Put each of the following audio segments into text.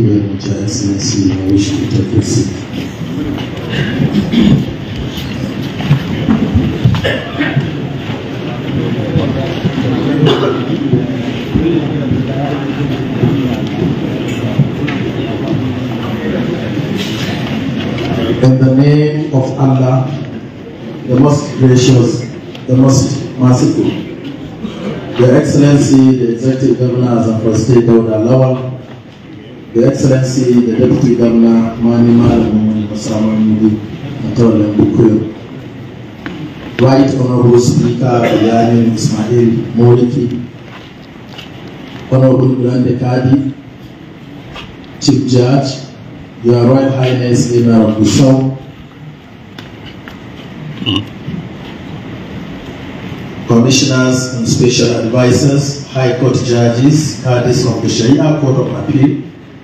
you very much, Your Excellency. I wish you to take a seat. In the name of Allah, the most gracious, the most merciful, Your Excellency, the Executive Governor of Zamfara State, Dauda Lawal, Your Excellency, the Deputy Governor, Mani Malamu Musamman Matola Bukuyo, Right Honorable Speaker, Yanin Ismail Moliki, Honorable Grande Kadi, Chief Judge, Your Royal Highness Emir of Gusau, Commissioners and Special Advisors, High Court Judges, Qadis of the Sharia Court of Appeal,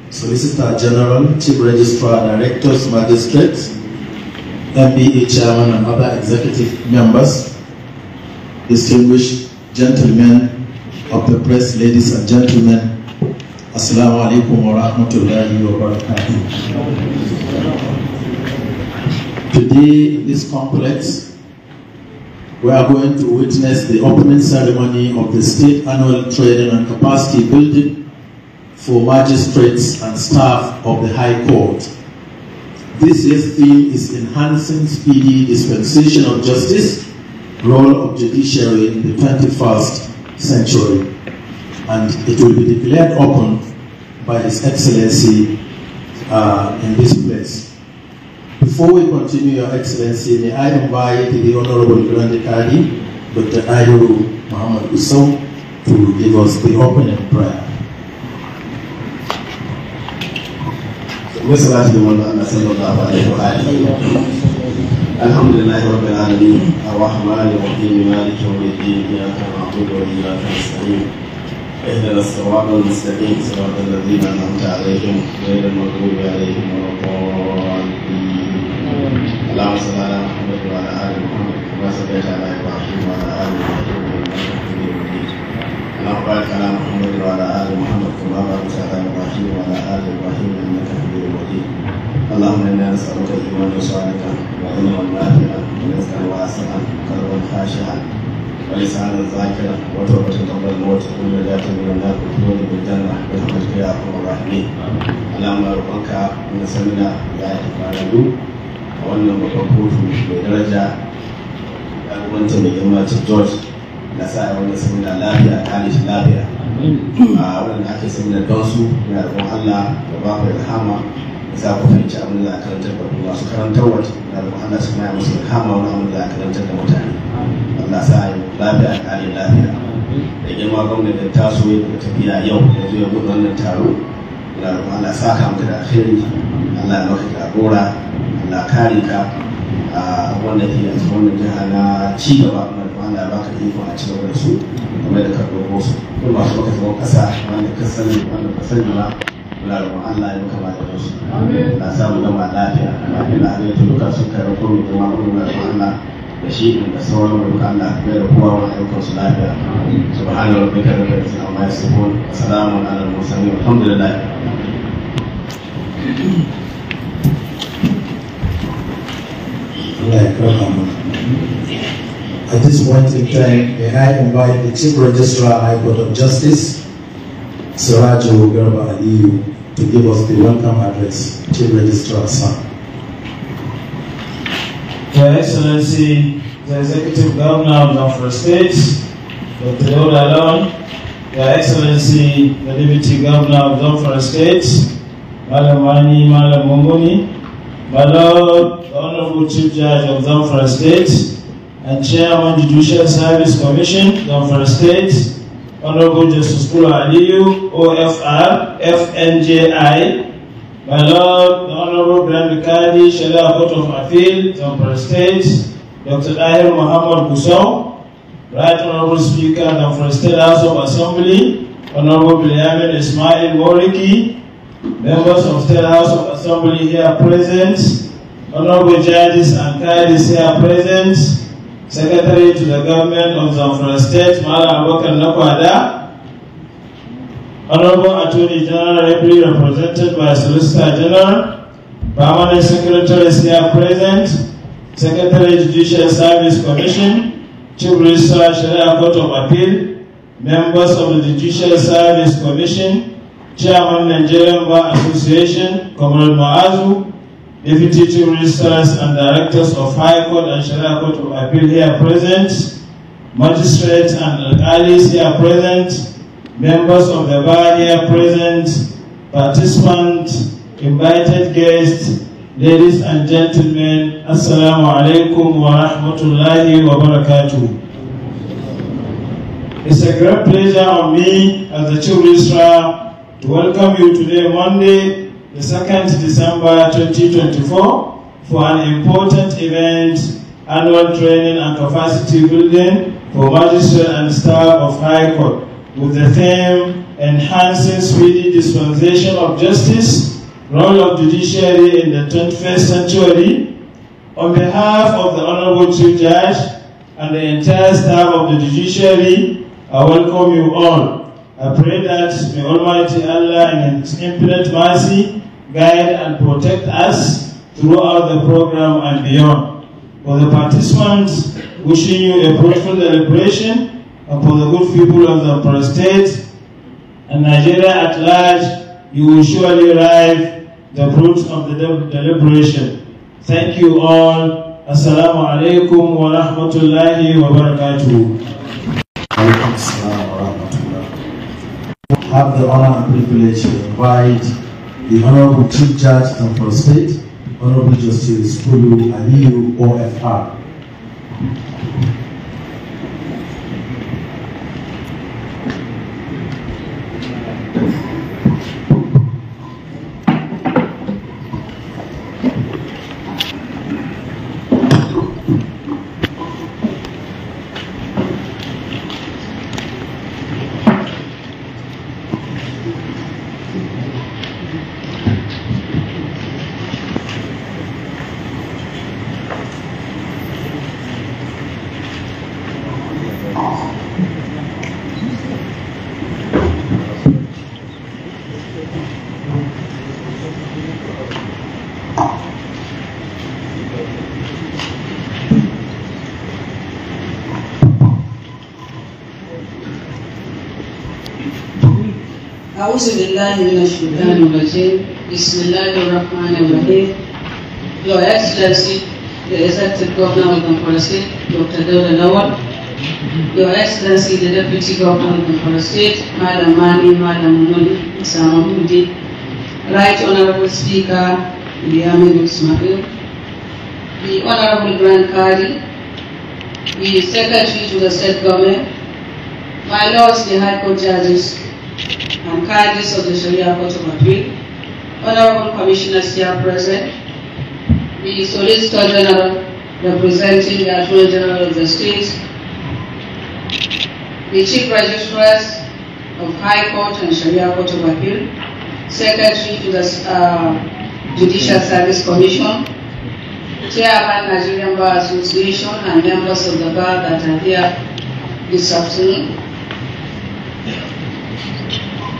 Solicitor General, Chief Registrar, Directors, Magistrates, MBE Chairman and other executive members, distinguished gentlemen of the press, ladies and gentlemen, Assalamu alaikum wa rahmatullahi wa barakatuh. Today in this complex, we are going to witness the opening ceremony of the State Annual Training and Capacity Building for magistrates and staff of the High Court. This year's theme is Enhancing Speedy Dispensation of Justice, Role of Judiciary in the 21st Century. And it will be declared open by His Excellency in this place. Before we continue, Your Excellency, may I invite the Honorable Grande Kadi, Dr. Ayuru Muhammad Gusau, to give us the opening prayer. Alhamdulillah Rabbil Alamin, Ar-Rahman Ar-Rahim, Malik Yawmiddin, Iyyaka na'budu wa iyyaka nasta'in. Ihdina as-siratal mustaqim, siratal ladzina an'amta 'alaihim, ghayril maghdubi 'alaihim waladdallin. Allahumma salli 'ala Muhammad wa 'ala ali Muhammad, kama sallaita 'ala Ibrahim wa 'ala ali Ibrahim innaka Hamidum Majid. Allahumma barik 'ala Muhammad wa 'ala ali Muhammad, kama barakta 'ala Ibrahim wa 'ala ali Ibrahim innaka Hamidum Majid. اللهم انا نسالك ايمانا صادقا وعلما نافعا ورزقا واسعا وقلبا خاشعا ولسانا ذاكرا وتوبه قبل الموت ونجاة من النار ودخول بالجنه برحمتك يا ارحم الراحمين. اللهم ارقك من سمنا يا فرادو wannan babban kotu mai daraja ya gwanta mai girma Chief George na sa wannan samina lafiya kare shi lafiya a wannan ake samina don su ya roƙon Allah da ba ku rahama za ku fahimci abin da za a karantar da masu karantarwa da Allah su maya musu kama wani abin da za a karantar da mutane. Allah sa yi lafiya kare lafiya da girma gwamnati da taso ya kuma tafiya yau da zuwa gudu wannan taro da Allah sa ka mutu da alheri, Allah ya maka jagora, Allah kare ka a wanda ke a cikin wannan jiha na ci gaba kuma Allah ya baka iko a ci gaba da su kuma da ka dogo su kuma masu baka zama kasa wanda ka sani ba Allah ya kama da su. Na samu gama lafiya, da ne duka sun kai rukun da mamunan Allah da shi da sauran ruka Allah bai da kowa wani ayyukan su lafiya. Subhanahu wa ta'ala da izzati amma yasifun. Assalamu ala al-mursalin. Alhamdulillah. At this point in time, may I invite the Chief Registrar, High Court of Justice, Siraju Garba Aliyu, to give us the welcome address. Chief Registrar, sir. Your Excellency, the Executive Governor of Zamfara State, Dr. Dauda Lawal, Your Excellency, the Deputy Governor of Zamfara State, Malam Mani Malam Mummuni, my Lord, the Honorable Chief Judge of Zamfara State, and Chairman Judicial Service Commission, Zamfara State, Honorable Justice Kula Aliyu, OFR, FNJI, my Lord, the Honorable Grand Kadi, Sharia Court of Appeal, Zamfara State, Dr. Ahir Muhammad Gusau, Right Honorable Speaker, Zamfara State House of Assembly, Honorable Yamin Ismail Moriki, members of State House of Assembly here present, Honorable Judges and Kadis here present, Secretary to the Government of Zamfara State, Mala Abubakar Nakwada, Honorable Attorney General, ably represented by Solicitor General, Permanent Secretaries here present, Secretary Judicial Service Commission, Chief Registrar Sharia Court of Appeal, members of the Judicial Service Commission, Chairman Nigerian Bar Association, Comrade Maazu, Deputy Chief Registrars and Directors of High Court and Sharia Court of Appeal here present, Magistrates and Alcalis here present, members of the bar here present, participants, invited guests, ladies and gentlemen, Assalamu alaikum wa rahmatullahi wa barakatuh. It's a great pleasure on me as the Chief Registrar to welcome you today, Monday, the 2nd December 2024, for an important event, annual training and capacity building for magistrate and staff of High Court, with the theme, Enhancing Speedy Dispensation of Justice, Role of Judiciary in the 21st Century. On behalf of the Honorable Chief Judge and the entire staff of the Judiciary, I welcome you all. I pray that may Almighty Allah in His infinite mercy guide and protect us throughout the program and beyond. For the participants, wishing you a fruitful celebration, and for the good people of the Zamfara State and Nigeria at large, you will surely reap the fruits of the deliberation. Thank you all. Assalamu alaikum wa rahmatullahi wa barakatuh. I have the honor and privilege to invite the Honorable Chief Judge of Zamfara State, Honorable Justice Kulu Aliyu, OFR. أعوذ بالله من الشيطان الرجيم. بسم الله الرحمن الرحيم. Your Excellency, the Executive Governor of Zamfara State, Dr. Dauda Lawal. Your Excellency, the Deputy Governor of Zamfara State, Madam Mani, Madam Muni, Isama Mudi. Right Honorable Speaker, Biamin Ismail. The Honorable Grand Qadi, the Secretary to the State Government, my Lords, the High Court Judges, and Qadis of the Sharia Court of Appeal, Honorable Commissioners here present, the Solicitor General representing the Attorney General of the State, the Chief Registrars of High Court and Sharia Court of Appeal, Secretary to the Judicial Service Commission, Chairman Nigerian Bar Association, and members of the bar that are here this afternoon,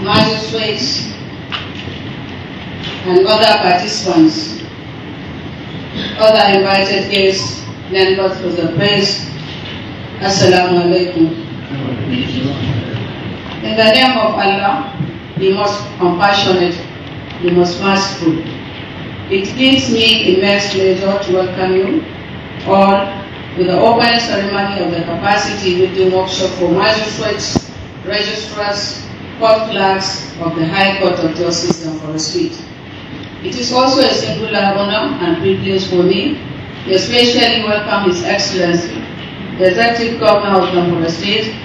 magistrates, and other participants, other invited guests, members of the press, Assalamu alaikum. In the name of Allah, the most compassionate, the most merciful, it gives me immense pleasure to welcome you all to the opening ceremony of the capacity building workshop for magistrates, registrars, court clerks of the High Court of Justice in Zamfara State. It is also a singular honor and privilege for me to especially welcome His Excellency, the Executive Governor of Zamfara State,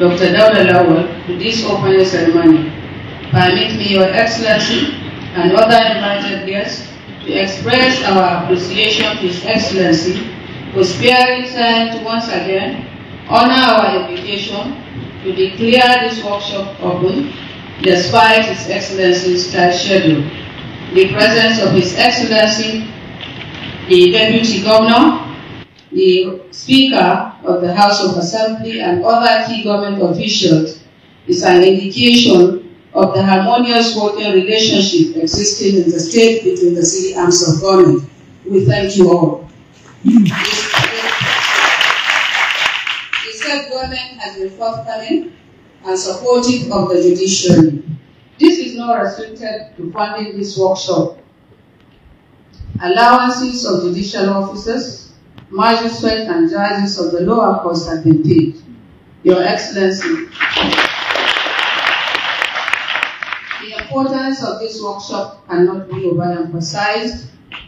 Dr. Dauda Lawal, to this opening ceremony. Permit me, Your Excellency, and other invited guests, to express our appreciation to His Excellency for sparing time to once again honor our invitation to declare this workshop open despite His Excellency's tight schedule. The presence of His Excellency, the Deputy Governor, the Speaker of the House of Assembly, and other key government officials is an indication of the harmonious working relationship existing in the state between the three arms of government. We thank you all. The state government has been forthcoming and supportive of the judiciary. This is not restricted to funding this workshop. Allowances of judicial officers, magistrates, and judges of the lower courts have been paid. Your Excellency, the importance of this workshop cannot be overemphasized,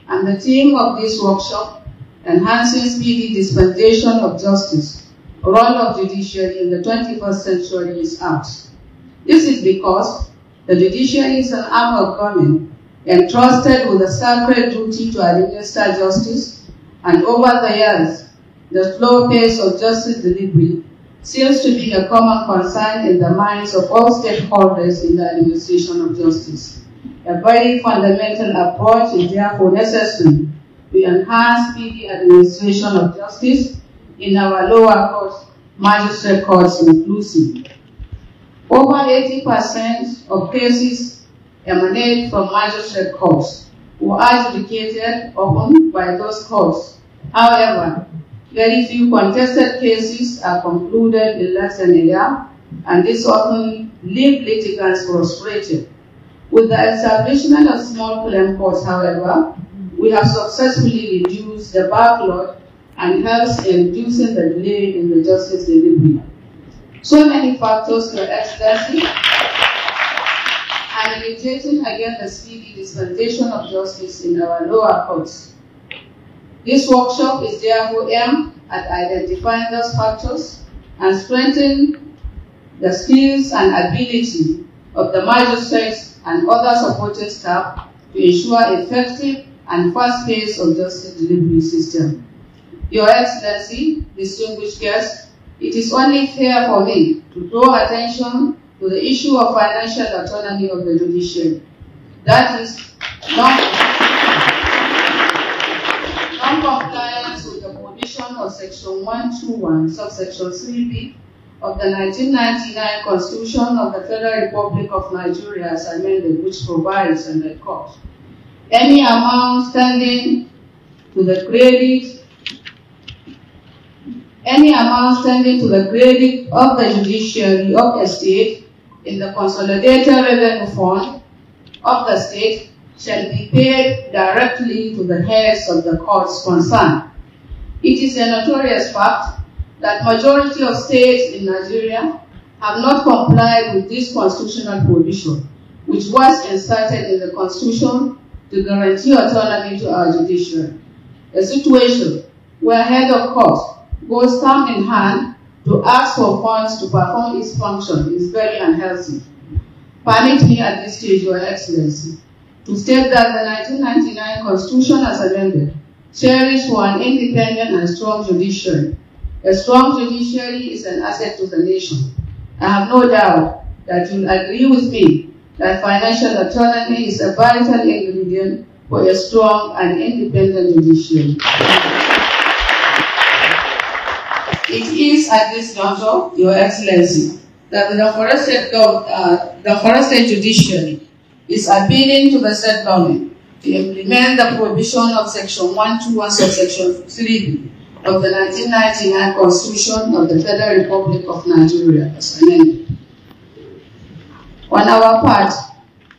and the theme of this workshop, Enhancing Speedy Dispensation of Justice, Role of Judiciary in the 21st Century, is apt. This is because the judiciary is an arm of government entrusted with the sacred duty to administer justice, and over the years, the slow pace of justice delivery seems to be a common concern in the minds of all stakeholders in the administration of justice. A very fundamental approach is therefore necessary to enhance speedy administration of justice in our lower courts, magistrate courts inclusive. Over 80% of cases emanate from magistrate courts, who are adjudicated often by those courts. However, very few contested cases are concluded in less than a year, and this often leaves litigants frustrated. With the establishment of small claim courts, however, we have successfully reduced the backlog and helps in reducing the delay in the justice delivery. So many factors, Your Excellency, are militating against the speedy dispensation of justice in our lower courts. This workshop is therefore aimed at identifying those factors and strengthening the skills and ability of the magistrates and other supporting staff to ensure effective and fast pace of justice delivery system. Your Excellency, distinguished guests, it is only fair for me to draw attention to the issue of financial autonomy of the judiciary. That is, non-compliance with the provision of Section 121, subsection 3b of the 1999 Constitution of the Federal Republic of Nigeria as amended, which provides, and I quote, any amount standing to the credit of the judiciary of a state in the consolidated revenue fund of the state shall be paid directly to the heads of the courts concerned. It is a notorious fact that majority of states in Nigeria have not complied with this constitutional provision, which was inserted in the Constitution to guarantee autonomy to our judiciary. A situation where head of court goes hand in hand to ask for funds to perform its function is very unhealthy. Permit me at this stage, Your Excellency, to state that the 1999 Constitution as amended cherishes for an independent and strong judiciary. A strong judiciary is an asset to the nation. I have no doubt that you will agree with me that financial autonomy is a vital ingredient for a strong and independent judiciary. It is at this juncture, Your Excellency, that the forested judiciary is appealing to the state government to implement the provision of Section 121, subsection 3b of the 1999 Constitution of the Federal Republic of Nigeria as amended. On our part,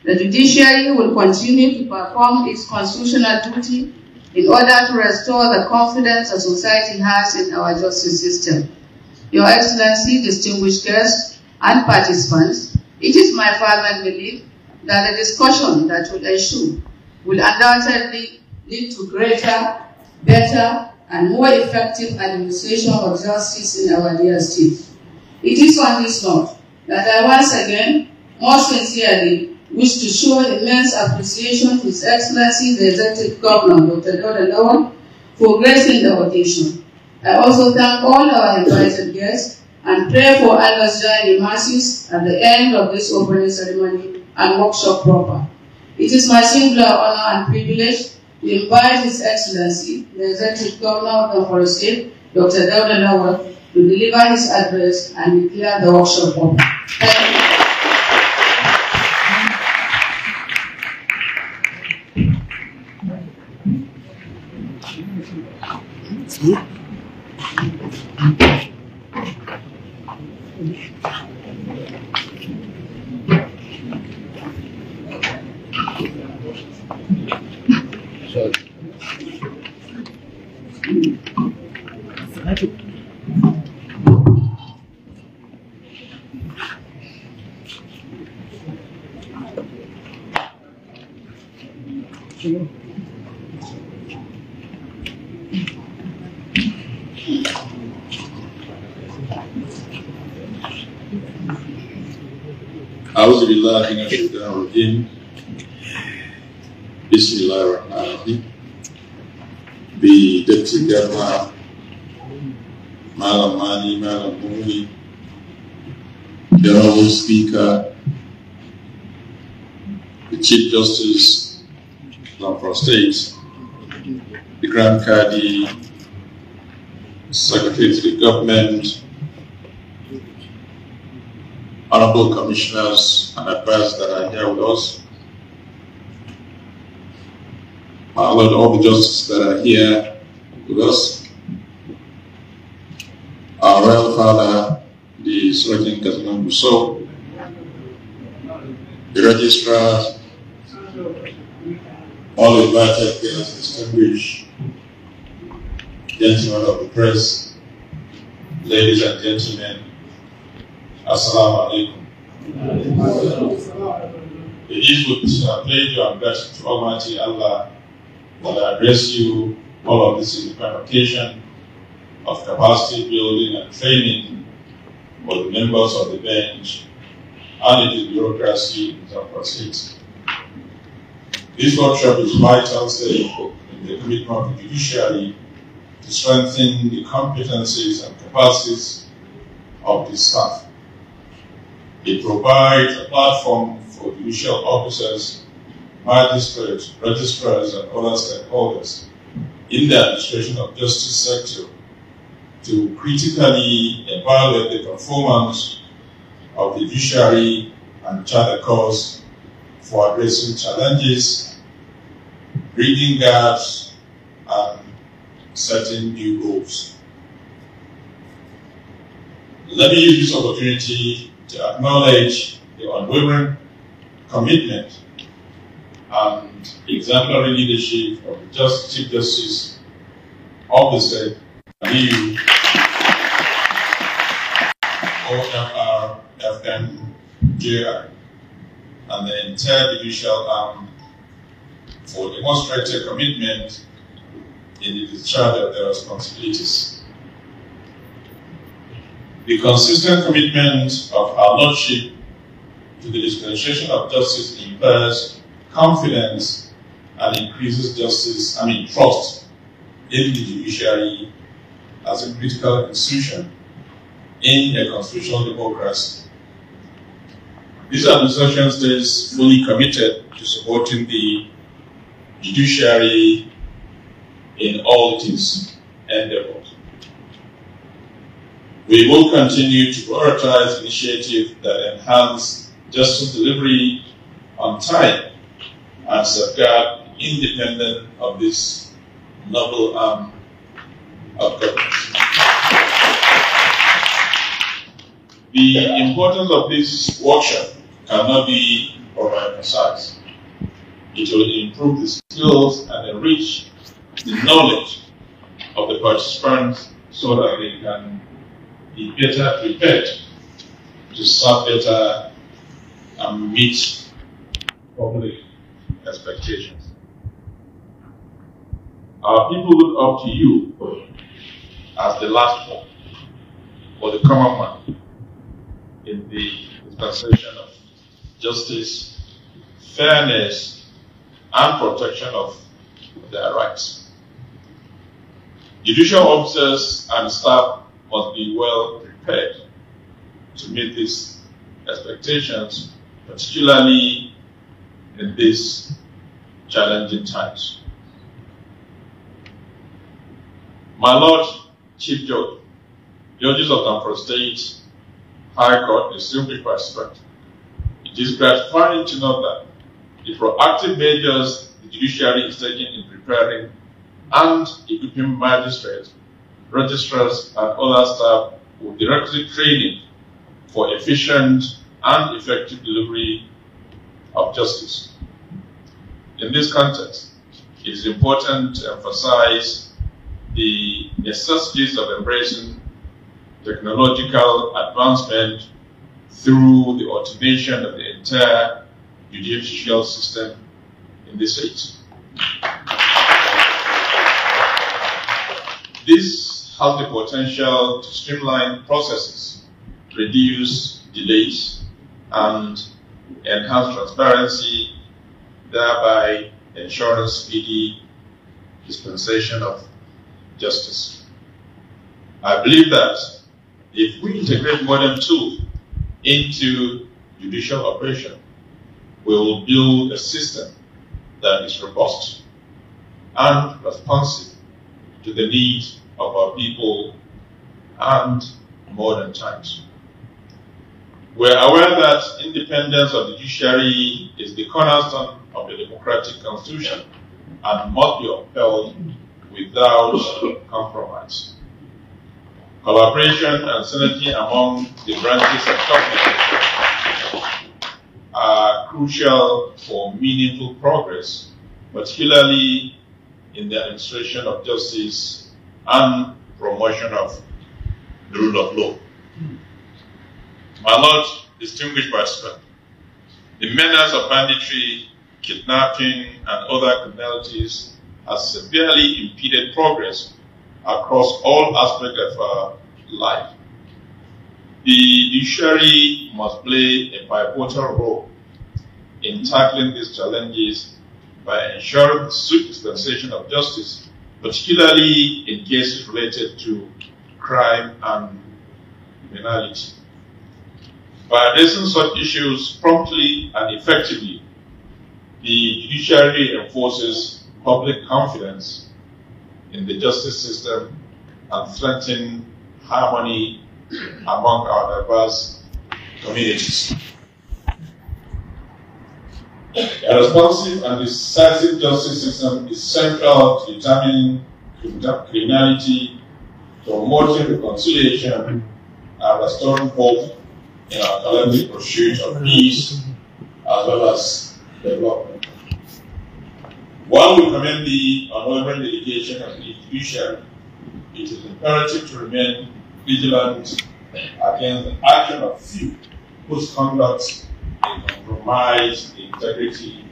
the judiciary will continue to perform its constitutional duty in order to restore the confidence the society has in our justice system. Your Excellency, distinguished guests and participants, it is my fervent belief that the discussion that will ensue will undoubtedly lead to greater, better, and more effective administration of justice in our dear state. It is on this note that I once again most sincerely wish to show immense appreciation to His Excellency the Executive Governor, Dr. Dauda Lawal, for gracing the occasion. I also thank all our invited guests and pray for Allah's journey mercies at the end of this opening ceremony and workshop proper. It is my singular honor and privilege to invite His Excellency, the Executive Governor of the State, Dr. Dauda Lawal, to deliver his address and declare the workshop open. Thank you. أعوذ بالله من الشيطان الرجيم بسم الله الرحمن الرحيم. The Deputy Governor, Malam Mani, Malam Muni, the Honorable Speaker, the Chief Justice of Zamfara State, the Grand Kadi, Secretary to the Government, Honorable Commissioners and advisors that are here with us, my Lord, all the justices that are here with us, our Royal Father, the Sultan Kazman Rousseau, the registrars, all invited guests, distinguished gentlemen of the press, ladies and gentlemen, Assalamu alaikum. It is with pleasure and gratitude to Almighty Allah that I address you all of this in the convocation of capacity building and training for the members of the bench and in the bureaucracy in Zamfara State. This workshop is vital step in the commitment of the judiciary to strengthen the competencies and capacities of the staff. It provides a platform for judicial officers, magistrates, registrars, and other stakeholders in the administration of justice sector to critically evaluate the performance of the judiciary and chart a course for addressing challenges, bridging gaps, and setting new goals. Let me use this opportunity to acknowledge the unwavering commitment and exemplary leadership of the Chief Justice of the State, EU, OMR, FMJI, and the entire judicial arm for demonstrated commitment in the discharge of their responsibilities. The consistent commitment of our Lordship to the dispensation of justice impairs confidence and increases trust in the judiciary as a critical institution in a constitutional democracy. This administration stays fully committed to supporting the judiciary in all its endeavors. We will continue to prioritize initiatives that enhance justice delivery on time and safeguard independence of this noble arm of government. The importance of this workshop cannot be overemphasized. It will improve the skills and enrich the knowledge of the participants so that they can be better prepared to serve better and meet public expectations. Our people look up to you as the last one or the common man in the dispensation of justice, fairness, and protection of their rights. Judicial officers and staff must be well prepared to meet these expectations, particularly in these challenging times. My Lord Chief Judge, judges of Zamfara State High Court, distinguished participants, it is gratifying to note that the proactive measures the judiciary is taking in preparing and equipping magistrates, registrars, and other staff with directory training for efficient and effective delivery of justice. In this context, it is important to emphasize the necessities of embracing technological advancement through the automation of the entire judicial system in the state. This has the potential to streamline processes, reduce delays, and enhance transparency, thereby ensuring speedy dispensation of justice. I believe that if we integrate modern tools into judicial operation, we will build a system that is robust and responsive to the needs of our people and modern times. We're aware that independence of the judiciary is the cornerstone of the democratic constitution and must be upheld without compromise. Collaboration and synergy among the branches of government are crucial for meaningful progress, particularly in the administration of justice and promotion of the rule of law. My Lord, distinguished participant, the menace of banditry, kidnapping, and other criminalities has severely impeded progress across all aspects of our life. The judiciary must play a pivotal role in tackling these challenges by ensuring the swift dispensation of justice, particularly in cases related to crime and criminality. By addressing such issues promptly and effectively, the judiciary enforces public confidence in the justice system and strengthens harmony among our diverse communities. A responsive and decisive justice system is central to determining criminality, promoting reconciliation, and restoring hope in our collective pursuit of peace as well as development. While we commend the honorable dedication of the judiciary, it is imperative to remain vigilant against the action of few whose conduct may compromise the integrity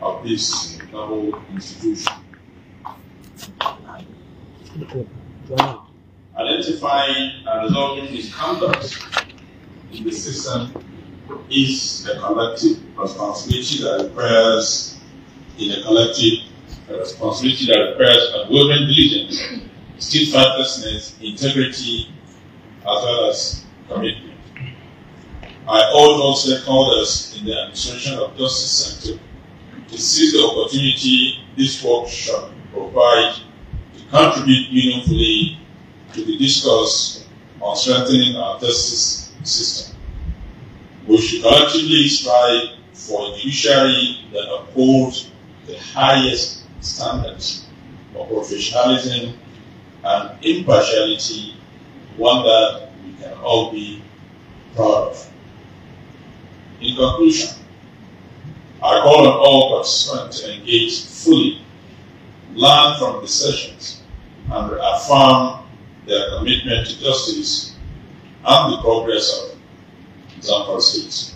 of this noble institution. Identifying and resolving misconduct in the system is a collective responsibility that requires unwavering diligence, steadfastness, integrity, as well as commitment. I urge all stakeholders in the administration of justice sector to seize the opportunity this workshop provides to contribute meaningfully to the discourse on strengthening our justice system. We should collectively strive for a judiciary that upholds the highest standards of professionalism and impartiality, one that we can all be proud of. In conclusion, I call on all participants to engage fully, learn from the sessions, and affirm their commitment to justice and the progress of Zamfara State.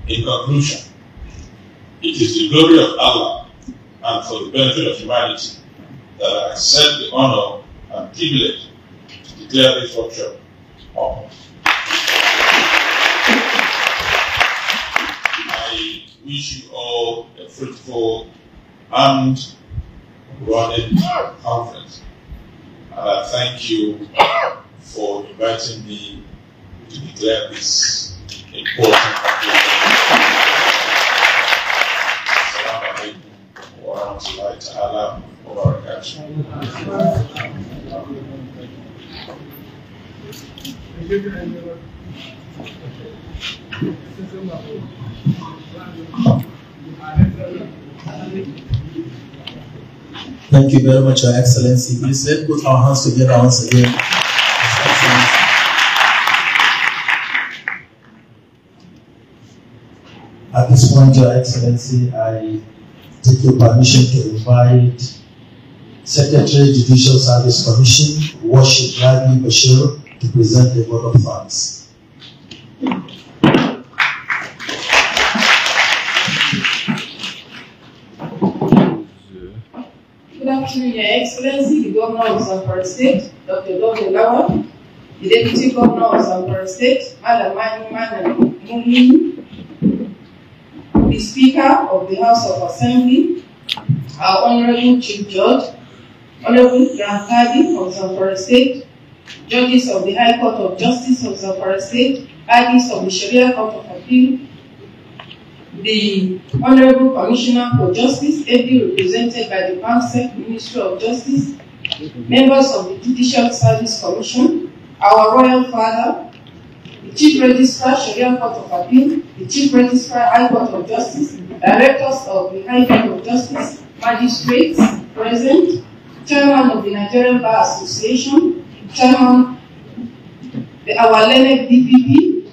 In conclusion, it is the glory of Allah and for the benefit of humanity that I accept the honor and privilege to declare this workshop open. I wish you all a fruitful and running conference. And I thank you for inviting me to declare this important Assalamu alaikum wa rahmatullahi ta'ala wa barakatuh. Thank you very much, Your Excellency. Please let's put our hands together once again. At this point, Your Excellency, I take your permission to invite Secretary Judicial Service Commission, Worship Rabi Bashir, to present the vote of thanks. Good afternoon, Your Excellency, the Governor of Zamfara State, Dr. Dr. Lawal, the Deputy Governor of Zamfara State, Madam Muni, the Speaker of the House of Assembly, our Honorable Chief Judge, Honorable Grand Kadi of Zamfara State, Judges of the High Court of Justice of Zamfara State, Qadis of the Sharia Court of Appeal, the Honorable Commissioner for Justice, ably represented by the PAMSEC Ministry of Justice, members of the Judicial Service Commission, our Royal Father, the Chief Registrar, Sharia Court of Appeal, the Chief Registrar, High Court of Justice, Directors of the High Court of Justice, Magistrates present, Chairman of the Nigerian Bar Association, Chairman, our learned DPP,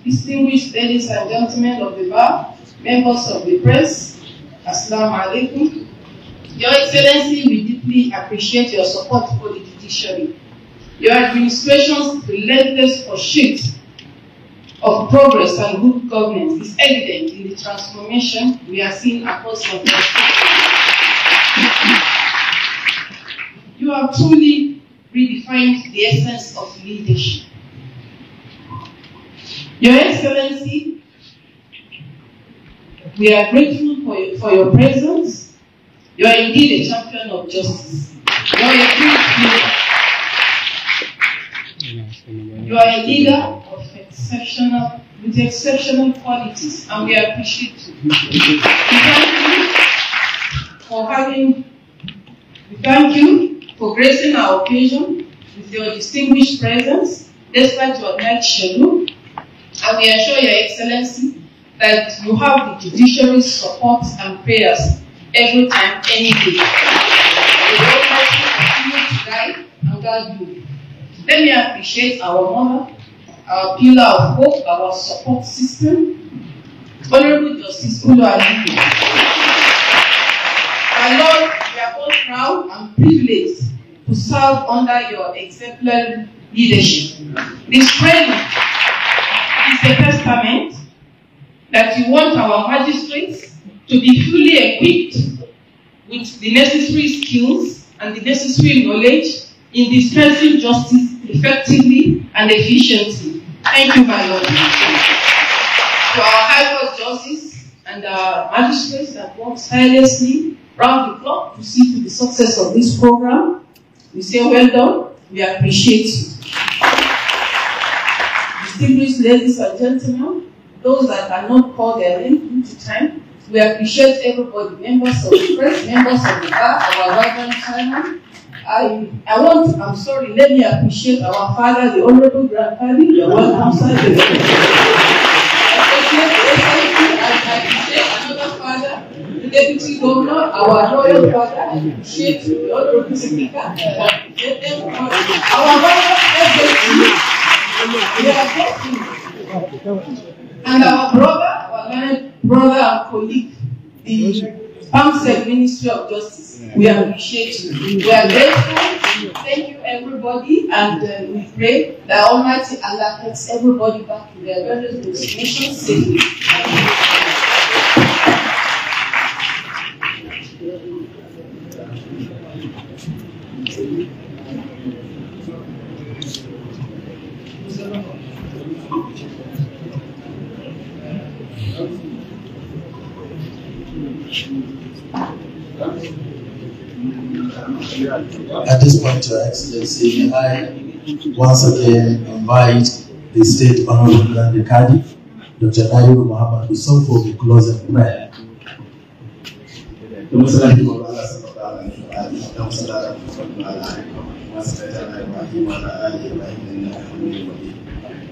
distinguished ladies and gentlemen of the bar, members of the press, Assalamu alaikum. Your Excellency, we deeply appreciate your support for the judiciary. Your administration's relentless pursuit of progress and good governance is evident in the transformation we are seeing across the country. You have truly redefined the essence of leadership. Your Excellency, we are grateful for your presence. You are indeed a champion of justice. You are a good leader. You are a leader with exceptional qualities, and we appreciate you. We thank you for gracing our occasion with your distinguished presence, despite your tight schedule. And we assure Your Excellency that you have the judiciary's support and prayers every time, any day. The Almighty continue to guide and guide you. Let me appreciate our mother, our pillar of hope, our support system, Honorable Justice Ulo Aliyu. My Lord, we are all proud and privileged to serve under your exemplary leadership. This training is a testament that you want our magistrates to be fully equipped with the necessary skills and the necessary knowledge in dispensing justice effectively and efficiently. Thank you, my Lord. To our High Court Justice and our magistrates that work tirelessly round the clock to see to the success of this program, we say well done. We appreciate you. Distinguished ladies and gentlemen, those that cannot call their name due to time, we appreciate everybody, members of the press, members of the bar, our vibrant chairman. I'm sorry, let me appreciate our father, the Honorable Grand Kadi. You're welcome, sir. I appreciate another father, the Deputy Governor, our Royal Father. I appreciate the Honorable Speaker. I appreciate everybody. Our Royal and our brother and colleague, the PAMSEC Ministry of Justice. We appreciate you. We are grateful. Thank you, everybody, and we pray that Almighty Allah takes everybody back to their various destinations safely. At this point, Your Excellency, may I once again invite the State Honorable Grand Kadi, Dr. Naibu Muhammad Hussein, for the closing prayer.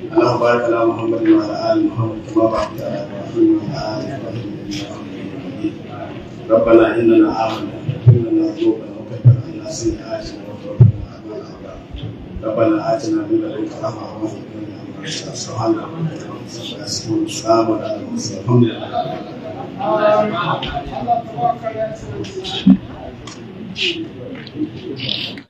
اللهم بارك على محمد وعلى ال محمد كما باركت على ابراهيم وعلى ال ابراهيم انك حميد مجيد. ربنا اننا امنا فاغفر لنا ذنوبنا وكفر عنا سيئاتنا وتوفنا مع الابرار. ربنا آتنا من لدنك رحمة وهب لنا من أمرنا سبحان ربك رب العزة عما يصفون وسلام على المرسلين الحمد لله.